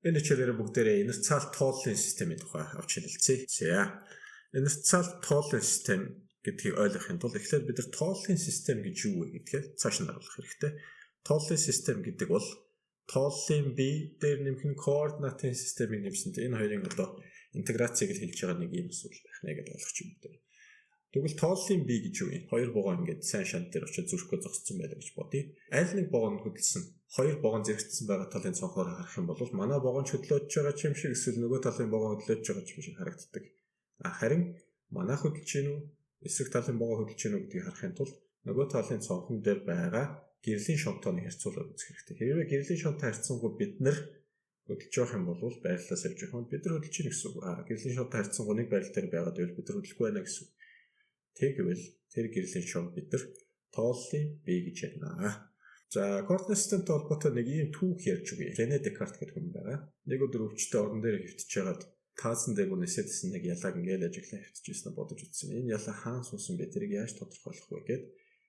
Энэ хичээлээр бүгдээрээ инерциал тооллын системийн тухай авч хэлэлцгээе. Инерциал тооллын систем гэдгийг ойлгохын тулд эхлээд бид нар тооллын систем гэж юу вэ гэдгээр цааш нь харуулах хэрэгтэй. Тооллын систем гэдэг бол тооллын бие дээр нэмэх координатын системийг нэмсэнтэй энэ хоёрын одоо интеграцийг л хэлж байгаа нэг юм асуудал байх нэ гэж ойлгож юм дээ. Тэгвэл тооллын бие гэж юу юм? Хоёр богоо ингээд сайн шант дээр очиж зүрхгөө зогссон байлаа гэж бодъё. Аль нэг богоо нь хөдөлсөн, хоёр богоо зэрэгцсэн байгаа талын цонхоор харах юм бол манай богоо нь хөдлөөж байгаа юм шиг эсвэл нөгөө талын богоо хөдлөөж байгаа юм шиг харагддаг. Харин манай хөдөлж гин үү? Эсрэг талын богоо хөдөлж гин үү гэдгийг харахын тулд нөгөө талын цонхон дээр байгаа гэрлийн шонтооны харьцуулаад үзэх хэрэгтэй. Хэрвээ гэрлийн шонтой харьцангуй бид нар хөдөлж явах юм бол байрлалаас явж явах юм бид нар хөдөлж гин гэсэн үг. Гэрлийн шонтой харьцангуй нэг байрал дээр байгаад байвал бид нар хөдөлөхгүй байна гэсэн үг. Тэгвэл тэр гэрлийн шон бид нар тооллын бие гэж ярина. За, координат системтэй холбоотой нэг ийм түүх ярьж өгье. Рене Декарт гэдэг хүн байгаа. Нэг өдөр өвчтөе орон дээр хөвтөж байгаад таасан дээгүүр нисэдсэн нэг ялааг ингээл ажиглан хөвтөжсэн бодож үзсэн. Энэ ялаа хаан суусан бэ? Тэрийг яаж тодорхойлох вэ гэд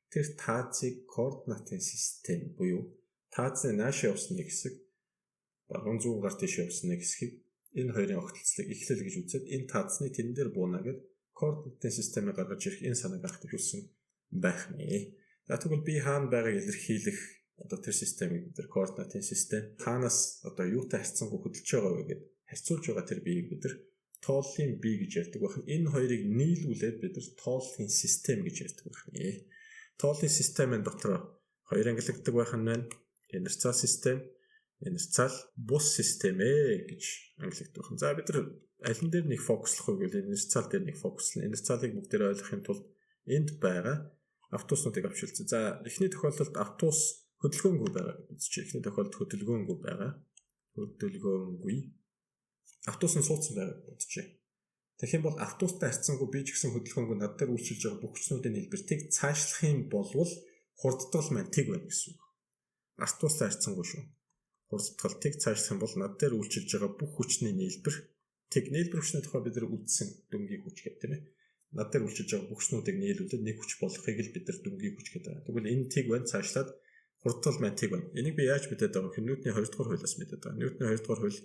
тэр таацыг координатын систем буюу таацны нааш явсан нэг хэсэг баруун зүүн гар тийш явсан нэг хэсгийг энэ хоёрын огтлцлыг эхлэл гэж үзээд энэ таацны тэн дээр буунаа гэд координатын системийг гаргаж ирэх энэ санааг ахтжүүлсэн байх нэ. За тэгвэл би хаана байгааг илэрхийлэх одоо тэр системийг тэр координатын систем хаанаас одоо юутай харьцангуй хөдөлж байгаа вэ гэд харьцуулж байгаа тэр биеийг бид нар тооллын бие гэж ярьдаг байх. Энэ хоёрыг нийлүүлээд бид нар тооллын систем гэж ярьдаг байх нэ. Тооллын системийн дотор хоёр ангилагддаг байх нь байна. Инерциал систем, инерциал бус систем гэж ангилагддаг байна. За бид нар аль нь дээр нэг фокуслах вэ гэвэл инерциал дээр нэг фокуслна. Инерциалыг бүгдээр ойлгохын тулд энд байгаа автобуснуудыг авч үзье. За эхний тохиолдолд автобус хөдөлгөөнгүй байгаа гэж үзчихье. Эхний тохиолдолд хөдөлгөөнгүй байгаа. Хөдөлгөөнгүй. Автобус нь суудсан байгаа гэж бодчихъя. Тэгэх юм бол автобустай харьцангуй би ч гэсэн хөдөлгөөнгүй над дээр үйлчилж байгаа бүх хүчнүүдийн хэлбэртийг цаашлах юм бол хурдтгал маань тэг байна гэсэн үг. Автобустай харьцангуй шүү. Хурдтгалтыг цаашлах юм бол над дээр үйлчилж байгаа бүх хүчний нийлбэр тэг нийлбэр хүчний тухай бид нар үзсэн дүнгийн хүч гэдэг тийм ээ. Над дээр үйлчилж байгаа бүх хүчнүүдийг нийлүүлээд нэг хүч болохыг л бид нар дүнгийн хүч гэдэг. Тэгвэл энэ тэг байна цаашлаад хурдтгал маань тэг байна. Энийг би яаж мэдээд байгаа вэ? Ньютоны 2 дугаар хуулиас мэдээд байгаа. Ньютоны 2 дугаар хууль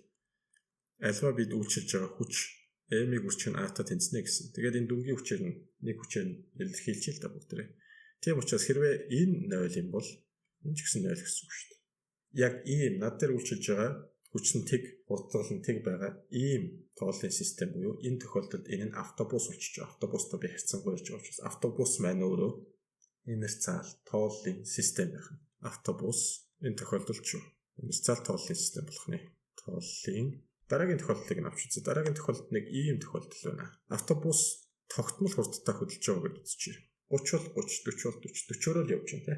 альва бид үйлчилж байгаа хүч М-ийг үрчгэн А-та тэнцэнэ гэсэн. Тэгээд энэ дүнгийн хүчээр нэг хүчээр илэрхийлж л та бүгдээрээ. Тийм учраас хэрвээ энэ 0 юм бол энэ ч гэсэн 0 гэсэн үг шүү дээ. Яг ийм над дээр үйлчилж байгаа хүч нь тэг, хурдтгал нь тэг байгаа ийм тооллын систем буюу энэ тохиолдолд энэ нь автобус учраас автобустай би харьцангуй ярьж байгаа учраас автобус маань өөрөө инерциал тооллын систем байх нь. Автобус энэ тохиолдолд шүү. Инерциал тооллын систем болох нэ. Тооллын дараагийн тохиолдлыг нь авч үзье. Дараагийн тохиолдолд нэг ийм тохиолдол байна. Автобус тогтмол хурдтай хөдөлж байгаа гэж үзчихье. 30 бол 30, 40 бол 40, 40-өөр л явж байна те.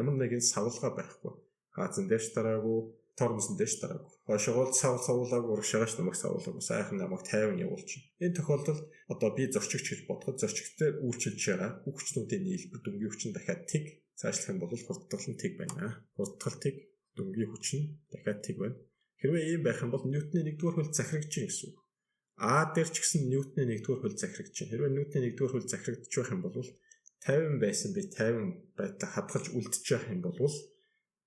Ямар нэгэн савлгаа байхгүй. Хаазан дээш дараагүй, тормосон дээш дараагүй. Хойшоогоо савлаагүй, урагшаагаач намайг савлаагүй. Сайхан намайг 50 явуулчих. Энэ тохиолдолд одоо би зорчигч гэж бодоход зорчигчтой үйлчилж байгаа бүх хүчнүүдийн нийлбэр дүнгийн хүч нь дахиад тэг цаашлах юм бол хурдтгал нь тэг байна. Хурдтгал тэг, дүнгийн хүч нь дахиад тэг байна. Хэрвээ ийм байх юм бол Ньютоны 1-р хууль захирагдж байна гэсэн үг. А дээр ч гэсэн Ньютоны 1-р хууль захирагдж байна. Хэрвээ Ньютоны 1-р хууль захирагдж байх юм бол 50 байсан би 50 байдлаа хадгалж үлдчих байх юм бол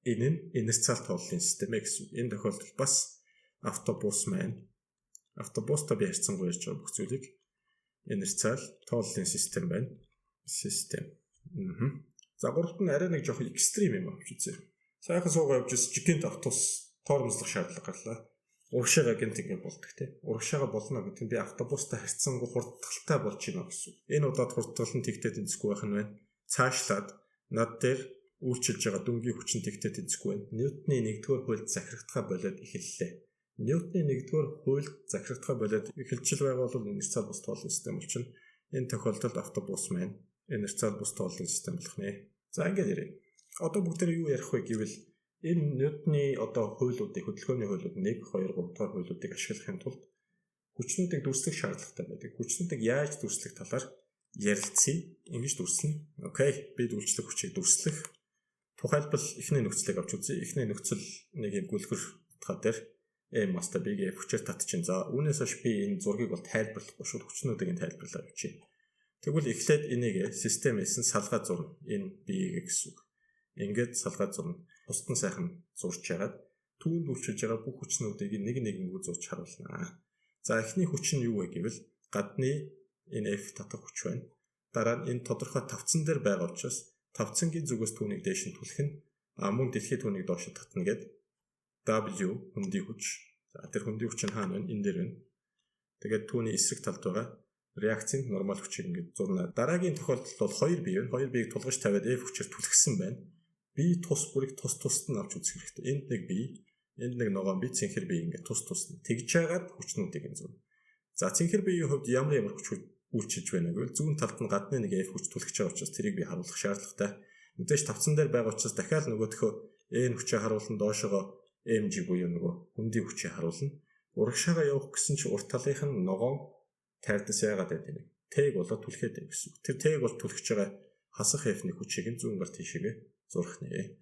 энэ нь инерциал тооллын систем гэсэн үг. Энэ тохиолдолд бас автобус маань автобустай би харьцангуй ярьж байгаа бүх зүйлийг инерциал тооллын систем байна. Систем. За гуравт нь арай нэг жоох экстрим юм авч үзье. Сайхан суугаа явж ирсэн жигэнт автобус тоормослох шаардлага гарлаа. Урагшаага гэнт ингэ болдог тийм. Урагшаага болно гэдэг нь би автобустай харьцангуй хурдтгалтай болж байна гэсэн. Энэ удаад хурдтгал нь тэгтээ тэнцэхгүй байх нь байна. Цаашлаад над дээр үйлчилж байгаа дүнгийн хүчин тэгтээ тэнцэхгүй байна. Ньютоны 1-р хуульд захирагдхаа болоод эхэллээ. Ньютоны 1-р хуульд захирагдхаа болоод эхэлжил байгаа бол инерциал бус тооллын систем болчихно. Энэ тохиолдолд автобус маань инерциал бус тооллын систем болох нэ. За ингэ ярив. Одоо бүгдээ юу ярих вэ гэвэл энэ Ньютоны одоо хуулиудыг хөдөлгөөний хуулиуд 1, 2, 3 дахь хуулиудыг ашиглахын тулд хүчнүүдийг дүрслэх шаардлагатай байдаг. Хүчнүүдийг яаж дүрслэх талаар ярилцъя. Ингэж дүрслэнэ. Окей, би дүрслэх хүчийг дүрслэх. Тухайлбал эхний нөхцөлийг авч үзье. Эхний нөхцөл нэг юм гүлгэр утгаа дээр маста бийг хүчээр татчихин. За үүнээс хойш би энэ зургийг бол тайлбарлахгүй шууд хүчнүүдийг нь тайлбарлаа явуулчих. Тэгвэл эхлээд энийг системээс нь салгаа зурна. Энэ биеийг гэсэн үг. Ингээд салгаа зурна. Бусд нь сайхан зурж яагаад түүнд үйлчилж байгаа бүх хүчнүүдийг нэг нэгэнгүү зурж харуулна. За эхний хүч нь юу вэ гэвэл гадны энэ F татах хүч байна. Дараа нь энэ тодорхой тавцан дээр байгаа учраас тавцангийн зүгээс түүнийг дээш нь түлэх нь мөн дэлхийд түүнийг доош татна гэдэг W хүндий хүч. За тэр хүндий хүч нь хаана вэ? Энэ дээр байна. Тэгээд түүний эсрэг талд байгаа реакцийн нормал хүчийг ингэж зурна. Дараагийн тохиолдолд бол 2 бий байна. 2 биеийг тулгаж тавиад F хүчээр түлхсэн байна. Би тус бүрийг тус тусад нь авч үзэх хэрэгтэй. Энд нэг бие, энд нэг ногоон бие, цэнхэр бие ингэ тус тусна. Тэгж яагаад хүчнүүдийг энэ зурна. За цэнхэр биеийн хувьд ямар хүч үйлчилж байна гэвэл зүүн талд нь гадны нэг F хүч түлхэж байгаа учраас тэрийг би харуулах шаардлагатай. Мэдээж тавцан дээр байгаа учраас дахиад нөгөөхөө N хүчээ харуулсан доошогоо mg буюу нөгөө хүндий хүчээ харуулна. Урагшаага явах гэсэн чинь урт талынх нь ногоон тайрдас яагаад гэдэг юм. Тэг болоод түлхээд байна гэсэн. Тэр тэг бол түлхэж байгаа хасах F-ний хүчийг нь зүүн гар тийшээгээ зурах нэ.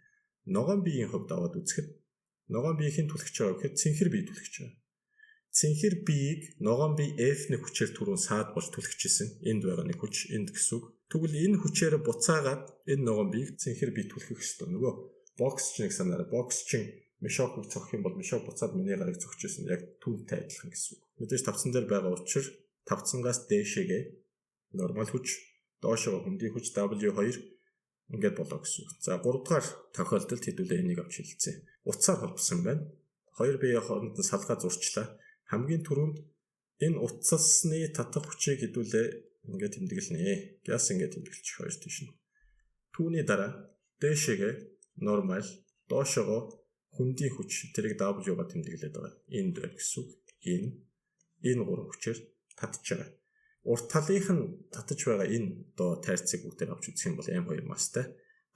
Ногоон биеийн хувьд аваад үзэхэд ногоон биеийн түлхэж байгаа гэхэд цэнхэр бие түлхэж байгаа. Цэнхэр биеийг ногоон бие F-ний хүчээр түрүүн саад болж түлхэжсэн. Энд байгаа нэг хүч энд гэсэн. Тэгвэл энэ хүчээр буцаагаад энэ ногоон биеийг цэнхэр бие түлхэх ёстой. Нөгөө боксчныг санаарай. Боксчин мишокыг цогох юм бол мишок буцаад миний гарыг цогчжсэн. Яг түүнтэй адилхан гэсэн. Мэдээж тавцан дээр байгаа учраас тавцангаас дээшээгээ нормал хүч, доошоо хүндий хүч W2 ингээд болоо гэсэн. За 3 дугаар тохиолдолд хэдүүлээ энийг авч хэлцээ. Утсаар холбосон байна. Хоёр биеийн хооронд нь салгаа зурчлаа. Хамгийн түрүүнд энэ утасны татах хүчийг хэдүүлээ ингээд тэмдэглэнэ. Газ ингээд тэмдэглэж хоёр тийш нь. Түүний дараа дээшээгээ нормал, доошоо хүндий хүч тэрийг W-гаар тэмдэглээд байгаа. Энд байна гэсэн. Энэ гурван хүчээр татж байгаа. Урт талынх нь татж байгаа энэ доо тайрцыг бүгдээр авч үзэх юм бол M2 масстай.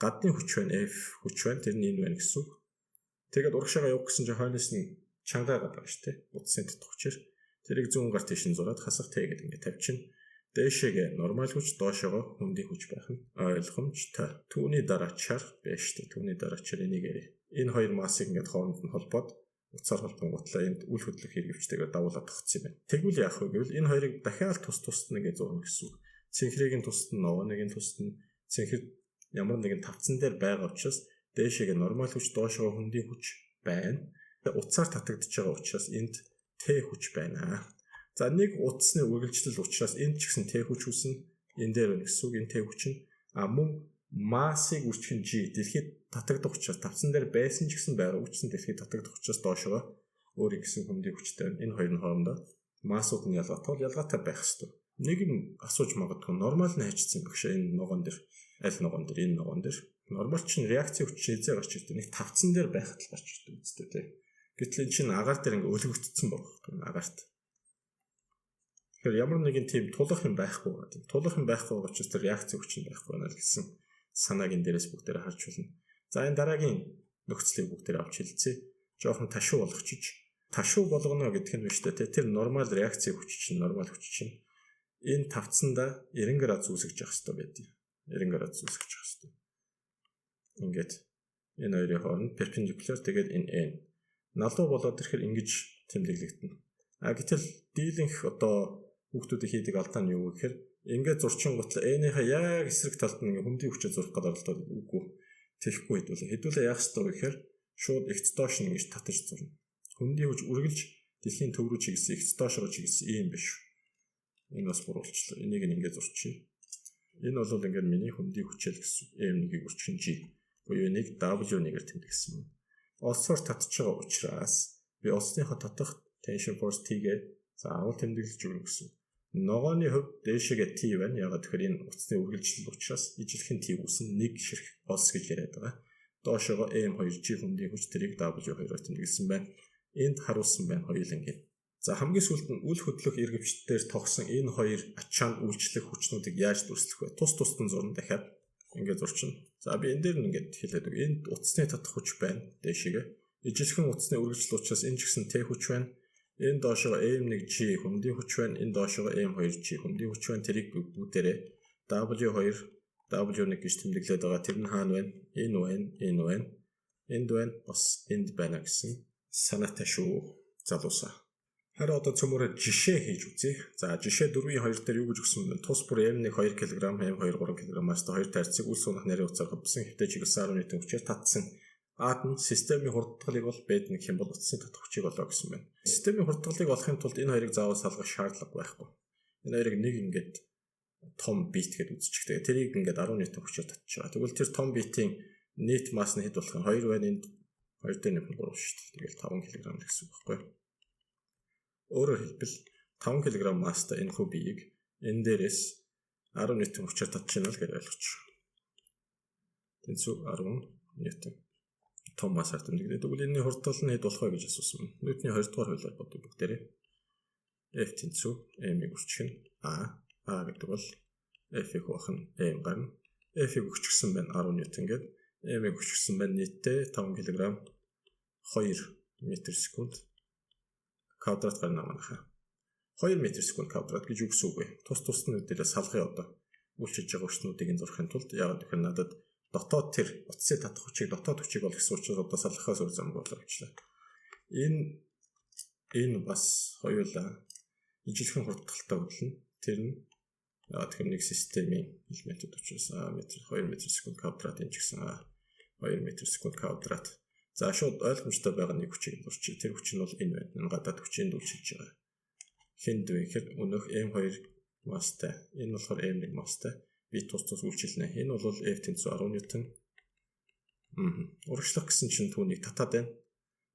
Гадны хүч байна F хүч байна. Тэр нь энэ байна гэсэн. Тэгээд урагшаага явах гэсэн чинь хойноос нь чангаа гадаг шүү дээ. Утасны татах хүчээр тэрийг зүүн гар тийш нь зураад хасах Т гэдэг ингээд тавьчихна. Дээшээгээ нормал хүч, доошоогоо хүндий хүч байх нь ойлгомжтой. Түүний дараачаар байж шүү дээ. Түүний дараачаар энийг ярив. Энэ хоёр массыг ингээд хооронд нь холбоод уцаар холбонготлоо энд үл хөдлөх хэрэгвчтэйгээр дагуулад тогтсон юм байна. Тэгвэл яах вэ гэвэл энэ хоёрыг дахиад тус нь ингээд зурна гэсэн үг. Цэнхрийн тусад нь ногооны тусад нь цэнхэр ямар нэгэн тавцан дээр байгаа учраас дээшээгээ нормал хүч, доошоо хүндий хүч байна. Уцаар татагдж байгаа учраас энд Т хүч байна. За нэг утасны үргэлжлэл учраас энд ч гэсэн Т хүч үүснэ. Энэ дээр байна гэсэн үг. Энэ Т хүч нь мөн массыг үржих нь G дэлхийд татагдах учраас тавцан дээр байсан ч гэсэн байраа үржсэн дэлхийд татагдах учраас доошоо өөрийн гэсэн хүндий хүчтэй байна. Энэ хоёр нь хоорондоо массууд нь ялгаатай байх ёстой. Нэг нь асууж магадгүй нормал нь хайчсан багш энэ ногоон дээр аль ногоон дээр энэ ногоон дээр нормал чинь реакцийн хүч хязээ гарч ирдэг. Нэг тавцан дээр байхад л гарч ирдэг үстэй тий. Гэтэл энэ чинь агаар дээр ингээ өлөгдсөн байгаа. Агаарт. Тэгэхээр ямар нэгэн тийм тулах юм байхгүй байгаа. Тийм тулах юм байхгүй байгаа учраас тэр реакцийн хүч нь байхгүй байна л гэсэн санааг энэ дээрээс бүгдээр харж байна. За энэ дараагийн нөхцөлийг бүгдээр авч хэлцээ. Жохон ташуу болгочих. Ташуу болгоно гэдэг нь биш үү? Тэр нормал реакцийн хүч чинь нормал хүч чинь энэ тавцанда 90 градус үүсгэж явах хэрэгтэй байдаг. 90 градус үүсгэж явах хэрэгтэй. Ингээд энэ хоёрын хооронд перпендикуляр тэгээд энэ N налуу болоод ирэхээр ингэж тэмдэглэгдэнэ. Гэтэл дийлэнх одоо хүүхдүүдийн хийдэг алдаа нь юу гэхээр ингээд зурчингуутлаа N-ийнхаа яг эсрэг талд нь хүндий хүчээр зурх гэдэг оролдоод үгүй. Тэхгүй хэдүүлээ яах ёстой вэ гэхээр шууд эгц доош нь ингэж татаж зурна. Хүндий хүч үргэлж дэлхийн төв рүү чиглэсэн эгц доош руу чиглэсэн ийм биш. Энэ бас буруучлаа. Энийг ингээд зурчих. Энэ бол ингээд миний хүндий хүчэл гэсэн M1-ийг үржих нь G. Буюу энийг W1-ээр тэмдэглэсэн юм. Олсоор татж байгаа учраас би олсныхоо татах tension force T-гээ заавал тэмдэглэж өгнө гэсэн. Ногооны хувьд дээшээгээ T байна. Ягаад гэхээр энэ утасны үргэлжлэл учраас ижилхэн T үүснэ нэг ширх олс гэж яриад байгаа. Доошоо M2G хүндий хүч тэрийг W2-оор тэмдэглэсэн байна. Энд харуулсан байна хоёулангийн. За хамгийн сүүлд нь үл хөдлөх эргэвчдээр тогсон энэ хоёр ачаанд үйлчлэх хүчнүүдийг яаж дүрслэх вэ? Тус тусад нь зурна дахиад ингээд зурчна. За би энэ дээр нь ингээд хэлээд үг. Энд утасны татах хүч байна дээшээгээ. Ижилхэн утасны үргэлжлэл учраас энэ ч гэсэн T хүч байна. Энэ доошоо M1G хүндий хүч байна. Энэ доошоо M2G хүндий хүч байна. Тэрийг бүгдээрээ W2 W1 гэж тэмдэглээд байгаа. Тэр нь хаана байна? Энэ байна, энэ байна. Энд байна, бас энд байна гэсэн санаатай шүү. Залуусаа. Харин одоо цөмөрө жишээ хийж үзье. За жишээ 4-ийн 2 дээр юу гэж өгсөн бэ? Тус бүр M1 2 кг, M2 3 кг-аас 2 тайрцыг үл сунах нарийн утсаар хөвсөн хэвтэй чиглэсэн 10 м хүчээр татсан Аад нь системийн хурдгалыг бол Б-д нэг юм бол утасны татах хүчийг олоо гэсэн байна. Системийн хурдгалыг олохын тулд энэ хоёрыг заавал салгах шаардлага байхгүй. Энэ хоёрыг нэг ингээд том бит гэдээ үзчихдэг. Тэрийг ингээд 10 ньютон хүчээр татчих байгаа. Тэгвэл тэр том битийн нийт масс нь хэд болох вэ? 2 байна. Энд 2 дээр нэмэх 3 шүү дээ. Тэгэл 5 кг гэсэн үг байхгүй юу? Өөрөөр хэлбэл 5 кг масстай энэ хүү биеийг энэ дээрээс 10 ньютон хүчээр татж байна л гэж ойлгож байна. Тэнцүү 10 ньютон том массаар тэмдэглэдэг. Тэгвэл энэний хурдтал нь хэд болох вэ гэж асуусан байна. Ньютоны 2 дугаар хуулиар боддог бүгдээрээ. F тэнцүү m-ийг үржих нь a гэдэг бол F-ийг хуваах нь m гарна. F-ийг өгчихсэн байна 10 ньютон гээд m-ийг өгчихсэн байна нийтдээ 5 кг 2 м/сек квадрат гарна манайхаа. 2 м/сек квадрат гэж юу гэсэн үг вэ? Тус тусныудаа салгын одоо үйлчилж байгаа өрснүүдийг зурхын тулд яагаад гэвэл надад дотоод тэр утасыг татах хүчийг дотоод хүчийг бол гэсэн учраас одоо салгахаас өөр зам болоо гэжлээ. Энэ бас хоёулаа ижилхэн хурдталтай хөдлөн тэр нь тэгэхээр нэг системийн элементүүд учраас 2 м/сек квадрат энэ ч гэсэн 2 м/сек квадрат. За шууд ойлгомжтой байгаа нэг хүчийг дурчих. Тэр хүч нь бол энэ байна. Энэ гадаад хүчийг дүүлчилж байгаа. Хинд вэ гэхээр өнөөх m2 масстай. Энэ болохоор m1 масстай. Би тус үйлчилнэ. Энэ бол F тэнцүү 10 ньютон. Урагшлах гэсэн чинь түүнийг татаад байна.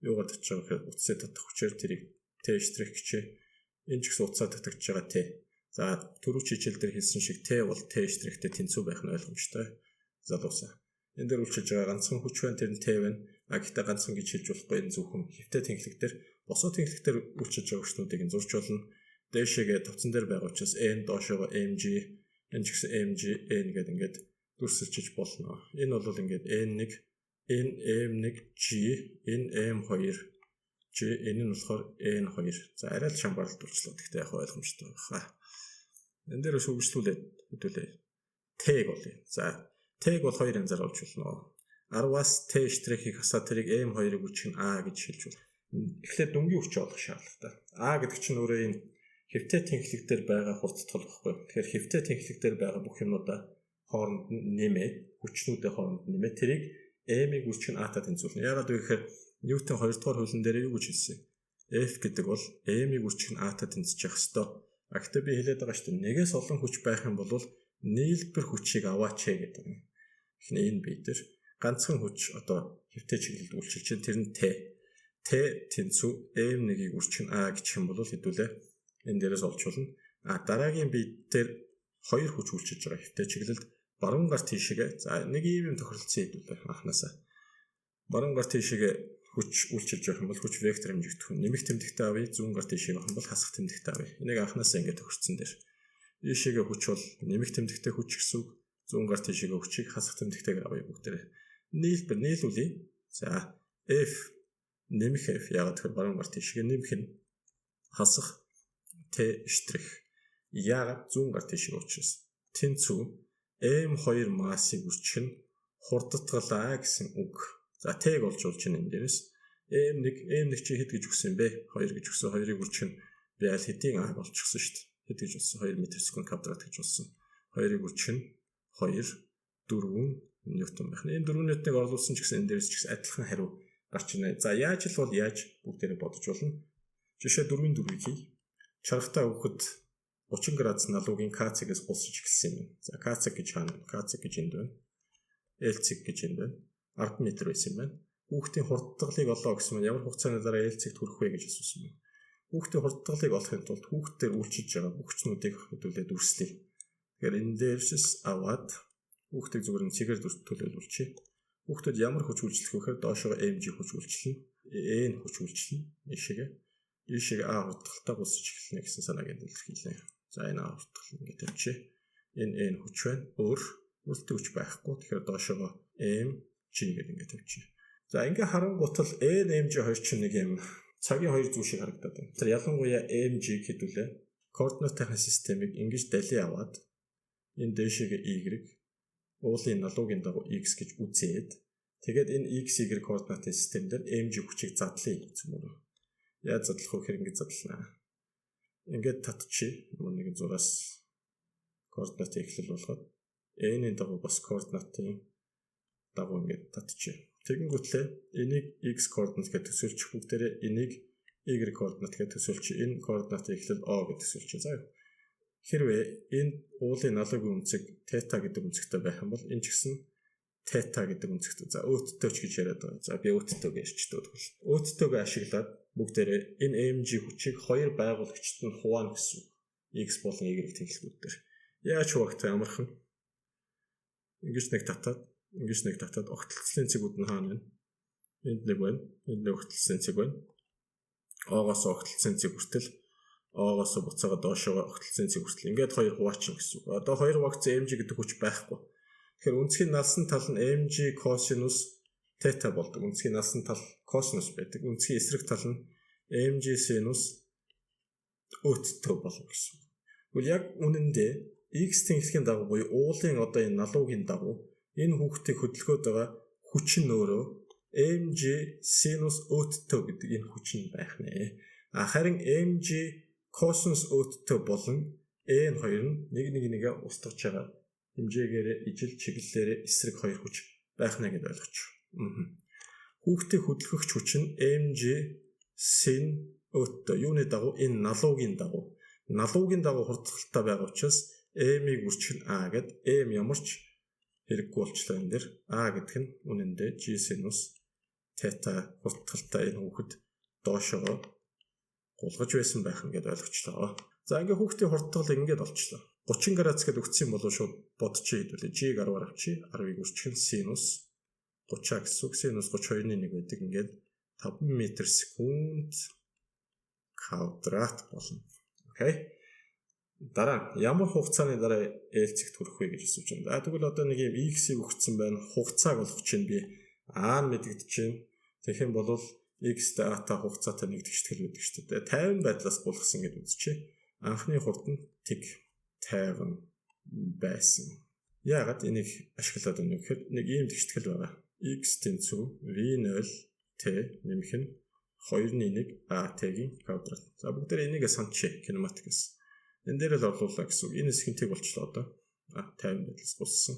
Юугаар татж байгаа гэхээр утасыг татах хүчээр тэрийг T' гэчээ. Энэ ч гэсэн утасаа татагч байгаа T. За түрүү чижил дээр хэлсэн шиг T бол T' тэнцүү байх нь ойлгомжтой. Залуусаа. Энэ дээр үйлчилж байгаа ганцхан хүч байна. Тэр нь T байна. Гэхдээ ганцхан гэж хэлж болохгүй энэ зөвхөн хэвтэй тэнхлэг дээр босоо тэнхлэг дээр үйлчилж байгаа хүчнүүдийг зурж болно. Дээшээгээ тавцан дээр байгаа учраас N доошоо mg энэ ч гэсэн mg n гэдэг ингээд дүрсэлж болно. Энэ бол ингээд n1 n m1 g n m2 g энэ нь болохоор n2. За арай л шамбарлалт болчлоо. Гэхдээ яг ойлгомжтой байна. Энэ дээр шүүгчлүүлээд хэдүүлээ. T-г болъё. За T-г бол хоёр янзаар олж болно. 10-аас T'-ийг хасаад тэрийг m2-ыг үчиг нь a гэж хэлж байна. Эхлээд дүнгийн хүч олох шаардлагатай. A гэдэг чинь өөрөө энэ хэвтэй тэнхлэг дээр байгаа хурдтал байхгүй. Тэгэхээр хэвтэй тэнхлэг дээр байгаа бүх юмудаа хооронд нэмээд хүчнүүдээ хооронд нэмээд тэрийг m-ийг үржих нь a-та тэнцвүүлнэ. Яагаад вэ гэхээр Ньютон 2 дугаар хуулийн дээр юу гэж хэлсэн? F гэдэг бол m-ийг үржих нь a-та тэнцэж явах ёстой. Гэхдээ би хэлээд байгаа шүү дээ. Нэгээс олон хүч байх юм бол нийлбэр хүчийг аваач гэдэг. Эхний энэ бие дээр ганцхан хүч одоо хэвтэй чиглэлд үйлчилж чинь тэр нь T тэнцүү m1-ийг үржих нь a гэх юм бол хэдүүлээ энэ дээрээс олж болно. Дараагийн бие дээр хоёр хүч үйлчилж байгаа хэвтэй чиглэлд баруун гар тийшээгээ за нэг юм тохиролцсон хэдүүлээ анханасаа. Баруун гар тийшээгээ хүч үйлчилж явах юм бол хүч вектор хэмжигдэх нь нэмэх тэмдэгтэй авъя, зүүн гар тийшээ явах юм бол хасах тэмдэгтэй авъя. Энийг анханасаа ингэ тохирцсон дээр. Ийшээгээ хүч бол нэмэх тэмдэгтэй хүч гэсэн үг, зүүн гар тийшээгээ хүчийг хасах тэмдэгтэйгээр авъя бүгдээрээ. Нийлүүлье. За F нэмэх F яагаад тэгэхээр баруун гар тийшээгээ нэмэх нь хасах T' яагаад зүүн гар тийшээ учраас тэнцүү m2 массыг үржих нь хурдтгалаа гэсэн үг. За T-г олж байна энэ дээрээс m1 чи хэд гэж өгсөн бэ? 2 гэж өгсөн. 2-ыг үржих нь би аль хэдийн a болчихсон шүү дээ. Хэд гэж болсон? 2 м/сек квадрат гэж болсон. 2-ыг үржих нь 2 4 ньютон байх. Энэ 4 ньютоныг оруулсан ч гэсэн энэ дээрээс ч гэсэн адилхан хариу гарч ирнэ. За яаж л бол яаж бүгдээрээ бодож болно. Жишээ 4-4-ийг хий. Чаргатай өгөхөд 30 градус налуугийн К-цэгээс гулсаж эхэлсэн юм. За К-цэг гэж хаана? К-цэг гэж энд байна. Л-цэг гэж энд байна. 10 м байсан юм байна. Хүүхдийн хурдтгалыг олоо гэсэн нь ямар хугацааны дараа Л-цэгт хүрэх вэ гэж асуусан юм. Хүүхдийн хурдтгалыг олохын тулд хүүхдээр үйлчилж байгаа бүх хүчнүүдийг хөдөлгөөд үрслэе. Тэгэхээр энэ дээрс аваад хүүхдийг зүгээр нь цэгээр төлөөлүүлчихье. Хүүхдүүд ямар хүч үйлчлэх вэ гэхээр доошоо mg хүч үйлчлэнэ. n хүч үйлчлэнэ. Ийшээ a хурдталтай гусаж эхэлнэ гэсэн санааг илэрхийлээ. За энэ a хурдтал ингээд тавьчих. Энэ n хүч байна. Өөр үлдэх хүч байхгүй. Тэгэхээр доошоо mg гэдэг ингээд тавьчих. За ингээд харангуутал n mg хоёр чинь нэг юм цагийн хоёр зүү шиг харагдаад байна. Тэр ялангуяа mg хэдүүлээ координатын системийг ингэж дали аваад энэ дэшегээ y уулын налуугийн дагуу x гэж үзээд тэгээд энэ x y координатын систем дээр mg хүчийг задлая гэсэн үг. Яаж задлах вэ гэхээр ингэж задлана. Ингээд татчих нэг зураас координат эхлэл болгоод n-ийн дагуу бас координатын дагуу ингээд татчих. Тэгэнгүүтлээ энийг x координат гэж төсөөлчих бүгдээрээ энийг y координат гэж төсөөлчих. Энэ координатын эхлэл O гэж төсөөлчих. За хэрвээ энэ уулын налуугийн үнцэг θ гэдэг үнцэгтэй байх юм бол энэ ч гэсэн θ гэдэг үнцэгтэй. За өөдтэй ч гэж яриад байгаа. За би өөдтэй гэж ярьчихдээ бол өөдтэйг ашиглаад бүгдээрээ энэ mg хүчийг хоёр байгуулагчид нь хуваана гэсэн. X болон y тэнхлэгүүд дээр. Яаж хуваагдах амархан? Ингэж нэг татаад огтлцлын цэгүүд нь хаана вэ? Энд нэг байна. Энд нэг огтлцлын цэг байна. Оогоос огтлцлын цэг хүртэл Оогоос буцаага доошоо огтлцлын цэг хүртэл ингээд хоёр хуваачин гэсэн үг. Одоо хоёр хуваагдсан mg гэдэг хүч байхгүй. Тэгэхээр үнцгийн насан тал нь mg косинус θ болдог. Үнцгийн насан тал косинус байдаг. Үнцгийн эсрэг тал нь mg синус өөдтэй болно гэсэн. Тэгвэл яг үнэндээ x тэнхлэгийн дагуу буюу уулын одоо энэ налуугийн дагуу энэ хүүхдийг хөдөлгөөд байгаа хүч нь өөрөө mg синус өөдтэй гэдэг энэ хүч нь байх нэ. Харин mg косинус өөдтэй болон n хоёр нь нэгээ устгаж байгаа хэмжээгээр ижил чиглэлээр эсрэг хоёр хүч байх нэ гэдээ ойлгоч. Хүүхдийг хөдөлгөгч хүч нь mg sin өөдтэй юуны дагуу энэ налуугийн дагуу хурдтай байгаа учраас m-ийг үрчгэн a гэд m ямарч хэрэггүй болчлаа энэ дэр a гэдэг нь үнэндээ g sinus θ хурдтай энэ хүүхэд доошоо гулгаж байсан байх нь гэдээ ойлгочлоо. За ингээ хүүхдийн хурдтал ингээд болчлоо. 30 градус гэд өгсөн болов шууд бодчих хэдүүлээ. G-г 10-аар авчи. 10-ыг үрчгэн sinus 30 гэсэн үг. Sinus 32.1 байдаг. Ингээд 5 м/сек квадрат болно. Окей. Дараа ямар хугацааны дараа ээлцэгт хүрэх вэ гэж асууж байна. Тэгвэл одоо нэг юм x-ийг өгсөн байна. Хугацааг олох чинь би a нь мэдэгдэж байна. Тэгэх юм бол x дата хугацаатай нэгдэгчтгэл байдаг шүү дээ. 50 байдлаас булгасан гэж үзчихье. Анхны хурд нь тэг 50 байсан. Яагаад энийг ашиглаад байна вэ гэхээр нэг ийм тэгштгэл байгаа. X тэнцүү V0 T нэмэх нь 2.1 AT-гийн квадрат. За бүгдээр энийгээ санчи кинематикс. Энэ дээр л орлуулаа гэсэн үг. Энэ хэсгийн тэг болчлоо одоо. 50 байдлаас булсан.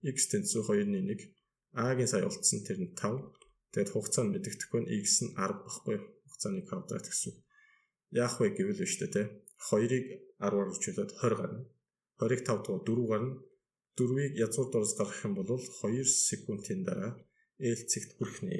X тэнцүү 2.1 A-гийн сая олдсон тэр нь 5. Тэгээд хугацаа нь мэдэгдэхгүй нь x нь 10 баггүй хугацааны квадрат гэсэн үг. Яах вэ гэвэл биш үү те. 2-ыг 10-аар үржүүлээд 20 гарна. 20-ыг 5 дугаар 4 гарна. 4-ийг язгуур дорос гаргах юм бол 2 секундын дараа ээлцэгт хүрэх нэ.